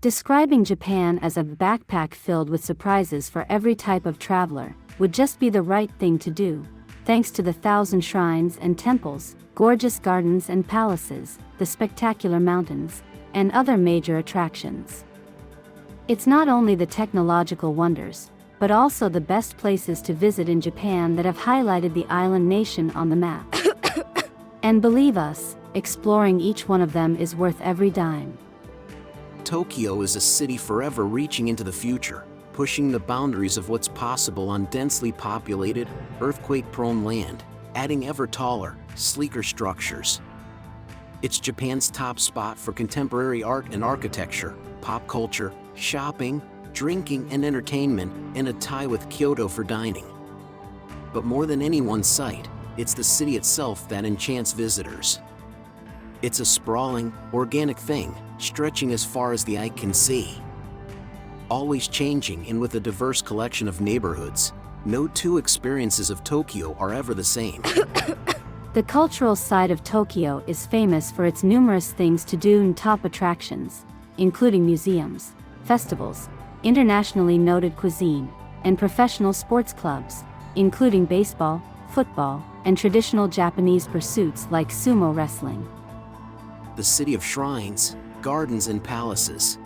Describing Japan as a backpack filled with surprises for every type of traveler would just be the right thing to do, thanks to the 1,000 shrines and temples, gorgeous gardens and palaces, the spectacular mountains, and other major attractions. It's not only the technological wonders, but also the best places to visit in Japan that have highlighted the island nation on the map. And believe us, exploring each one of them is worth every dime. Tokyo is a city forever reaching into the future, pushing the boundaries of what's possible on densely populated, earthquake-prone land, adding ever taller, sleeker structures. It's Japan's top spot for contemporary art and architecture, pop culture, shopping, drinking and entertainment, and a tie with Kyoto for dining. But more than any one site, it's the city itself that enchants visitors. It's a sprawling, organic thing, stretching as far as the eye can see. Always changing and with a diverse collection of neighborhoods, no two experiences of Tokyo are ever the same. The cultural side of Tokyo is famous for its numerous things to do and top attractions, including museums, festivals, internationally noted cuisine, and professional sports clubs, including baseball, football, and traditional Japanese pursuits like sumo wrestling. The city of shrines, gardens, and palaces.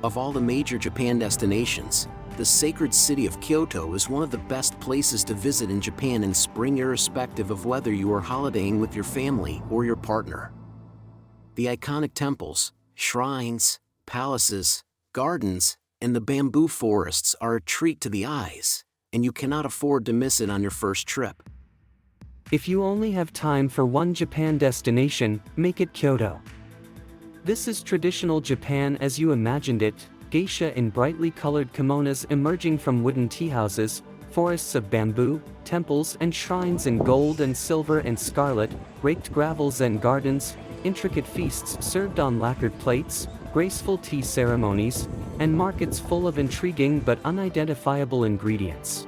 Of all the major Japan destinations, the sacred city of Kyoto is one of the best places to visit in Japan in spring, irrespective of whether you are holidaying with your family or your partner. The iconic temples, shrines, palaces, gardens, and the bamboo forests are a treat to the eyes, and you cannot afford to miss it on your first trip. If you only have time for one Japan destination, make it Kyoto. This is traditional Japan as you imagined it, geisha in brightly colored kimonos emerging from wooden teahouses, forests of bamboo, temples and shrines in gold and silver and scarlet, raked gravels and gardens, intricate feasts served on lacquered plates, graceful tea ceremonies, and markets full of intriguing but unidentifiable ingredients.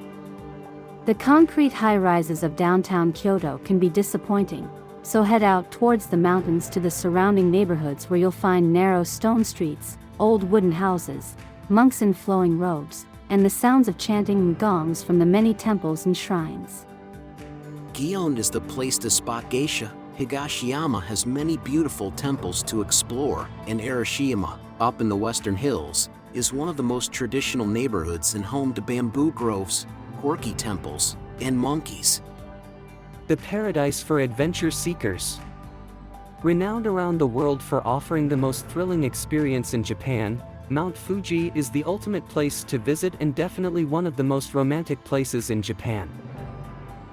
The concrete high-rises of downtown Kyoto can be disappointing, so head out towards the mountains to the surrounding neighborhoods where you'll find narrow stone streets, old wooden houses, monks in flowing robes, and the sounds of chanting and gongs from the many temples and shrines. Gion is the place to spot geisha. Higashiyama has many beautiful temples to explore, and Arashiyama, up in the western hills, is one of the most traditional neighborhoods and home to bamboo groves, quirky temples, and monkeys. The paradise for adventure seekers. Renowned around the world for offering the most thrilling experience in Japan, Mount Fuji is the ultimate place to visit and definitely one of the most romantic places in Japan.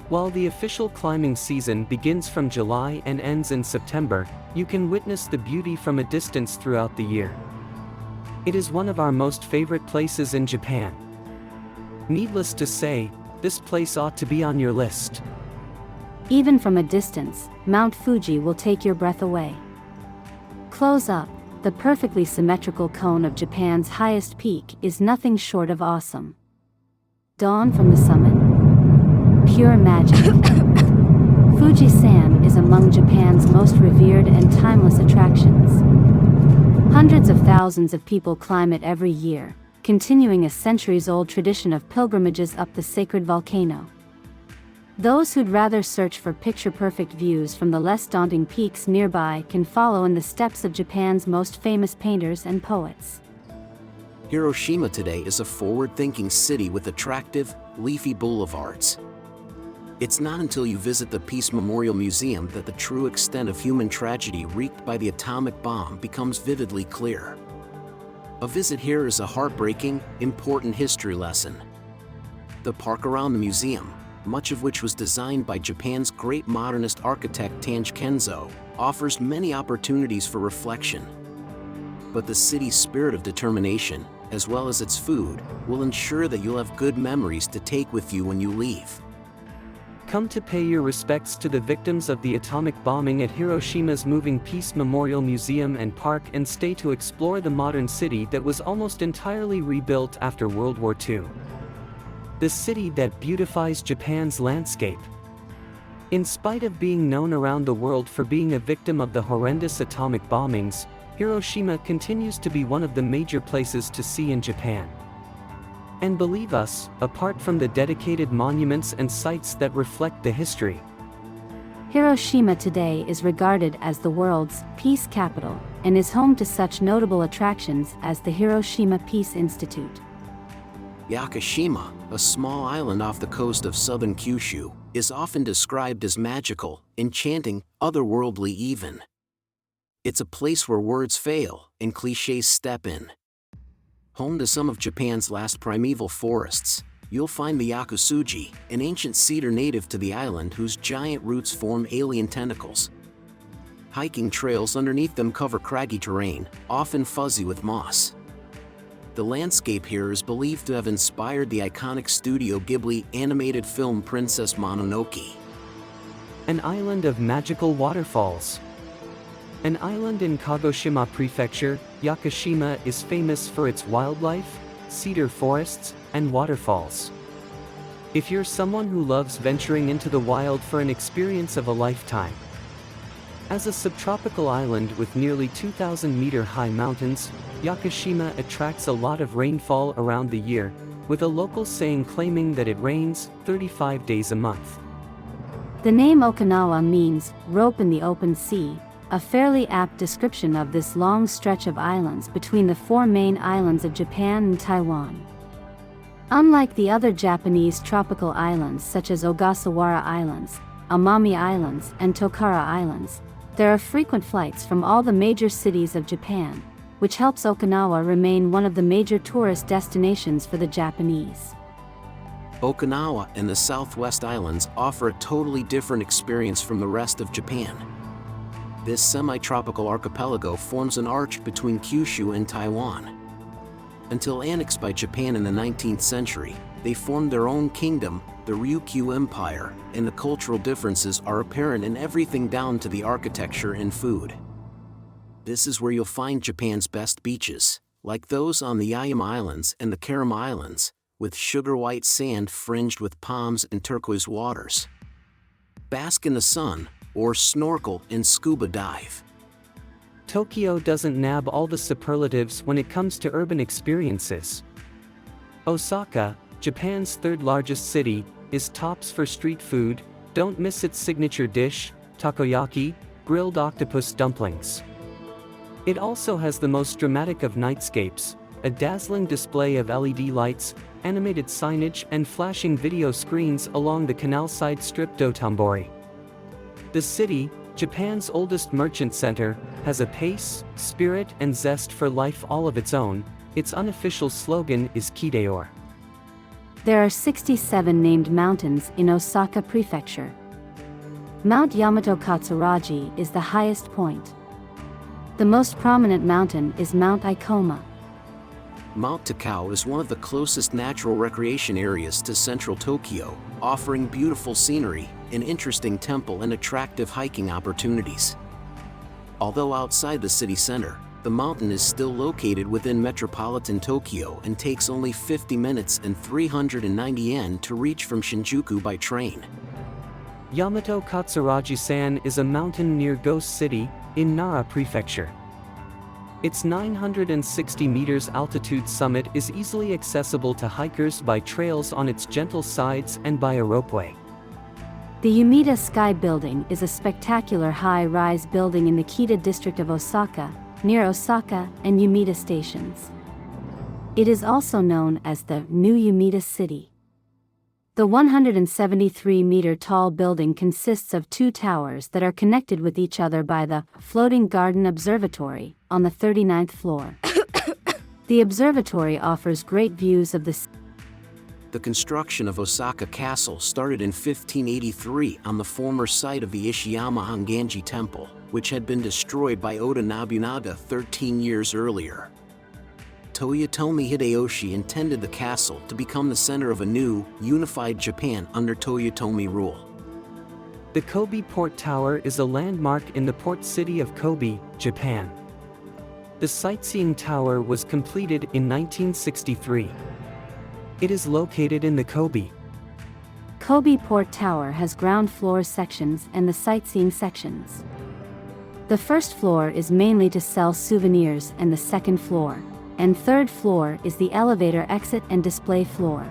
While the official climbing season begins from July and ends in September, you can witness the beauty from a distance throughout the year. It is one of our most favorite places in Japan. Needless to say, this place ought to be on your list. Even from a distance, Mount Fuji will take your breath away. Close up, the perfectly symmetrical cone of Japan's highest peak is nothing short of awesome. Dawn from the summit. Pure magic. Fuji-san is among Japan's most revered and timeless attractions. Hundreds of thousands of people climb it every year, continuing a centuries-old tradition of pilgrimages up the sacred volcano. Those who'd rather search for picture-perfect views from the less daunting peaks nearby can follow in the steps of Japan's most famous painters and poets. Hiroshima today is a forward-thinking city with attractive, leafy boulevards. It's not until you visit the Peace Memorial Museum that the true extent of human tragedy wreaked by the atomic bomb becomes vividly clear. A visit here is a heartbreaking, important history lesson. The park around the museum, much of which was designed by Japan's great modernist architect Tange Kenzo, offers many opportunities for reflection. But the city's spirit of determination, as well as its food, will ensure that you'll have good memories to take with you when you leave. Come to pay your respects to the victims of the atomic bombing at Hiroshima's moving Peace Memorial Museum and Park and stay to explore the modern city that was almost entirely rebuilt after World War II. The city that beautifies Japan's landscape. In spite of being known around the world for being a victim of the horrendous atomic bombings, Hiroshima continues to be one of the major places to see in Japan. And believe us, apart from the dedicated monuments and sites that reflect the history, Hiroshima today is regarded as the world's peace capital and is home to such notable attractions as the Hiroshima Peace Institute. Yakushima, a small island off the coast of southern Kyushu, is often described as magical, enchanting, otherworldly even. It's a place where words fail and clichés step in. Home to some of Japan's last primeval forests, you'll find the Yakusuji, an ancient cedar native to the island whose giant roots form alien tentacles. Hiking trails underneath them cover craggy terrain, often fuzzy with moss. The landscape here is believed to have inspired the iconic Studio Ghibli animated film Princess Mononoke. An island of magical waterfalls. An island in Kagoshima Prefecture, Yakushima is famous for its wildlife, cedar forests, and waterfalls. If you're someone who loves venturing into the wild for an experience of a lifetime. As a subtropical island with nearly 2,000-meter-high mountains, Yakushima attracts a lot of rainfall around the year, with a local saying claiming that it rains 35 days a month. The name Okinawa means rope in the open sea, a fairly apt description of this long stretch of islands between the four main islands of Japan and Taiwan. Unlike the other Japanese tropical islands such as Ogasawara Islands, Amami Islands, and Tokara Islands, there are frequent flights from all the major cities of Japan, which helps Okinawa remain one of the major tourist destinations for the Japanese. Okinawa and the Southwest Islands offer a totally different experience from the rest of Japan. This semi-tropical archipelago forms an arch between Kyushu and Taiwan. Until annexed by Japan in the 19th century, they formed their own kingdom, the Ryukyu Empire, and the cultural differences are apparent in everything down to the architecture and food. This is where you'll find Japan's best beaches, like those on the Yaeyama Islands and the Kerama Islands, with sugar-white sand fringed with palms and turquoise waters. Bask in the sun, or snorkel and scuba dive. Tokyo doesn't nab all the superlatives when it comes to urban experiences. Osaka, Japan's third-largest city, is tops for street food. Don't miss its signature dish, takoyaki, grilled octopus dumplings. It also has the most dramatic of nightscapes, a dazzling display of LED lights, animated signage, and flashing video screens along the canal-side strip Dotonbori. The city, Japan's oldest merchant center, has a pace, spirit, and zest for life all of its own. Its unofficial slogan is Kideor. There are 67 named mountains in Osaka Prefecture. Mount Yamato Katsuraji is the highest point. The most prominent mountain is Mount Ikoma. Mount Takao is one of the closest natural recreation areas to central Tokyo, offering beautiful scenery, an interesting temple, and attractive hiking opportunities. Although outside the city center, the mountain is still located within metropolitan Tokyo and takes only 50 minutes and 390 yen to reach from Shinjuku by train. Yamato Katsuraji-san is a mountain near Ghost City, in Nara Prefecture. Its 960 meters altitude summit is easily accessible to hikers by trails on its gentle sides and by a ropeway. The Umeda Sky Building is a spectacular high-rise building in the Kita district of Osaka, near Osaka and Umeda stations. It is also known as the New Umeda City. The 173-meter-tall building consists of two towers that are connected with each other by the Floating Garden Observatory on the 39th floor. The observatory offers great views of the city. The construction of Osaka Castle started in 1583 on the former site of the Ishiyama Honganji Temple, which had been destroyed by Oda Nobunaga 13 years earlier. Toyotomi Hideyoshi intended the castle to become the center of a new, unified Japan under Toyotomi rule. The Kobe Port Tower is a landmark in the port city of Kobe, Japan. The sightseeing tower was completed in 1963. It is located in the Kobe. Kobe Port Tower has ground floor sections and the sightseeing sections. The first floor is mainly to sell souvenirs and the second floor and third floor is the elevator exit and display floor.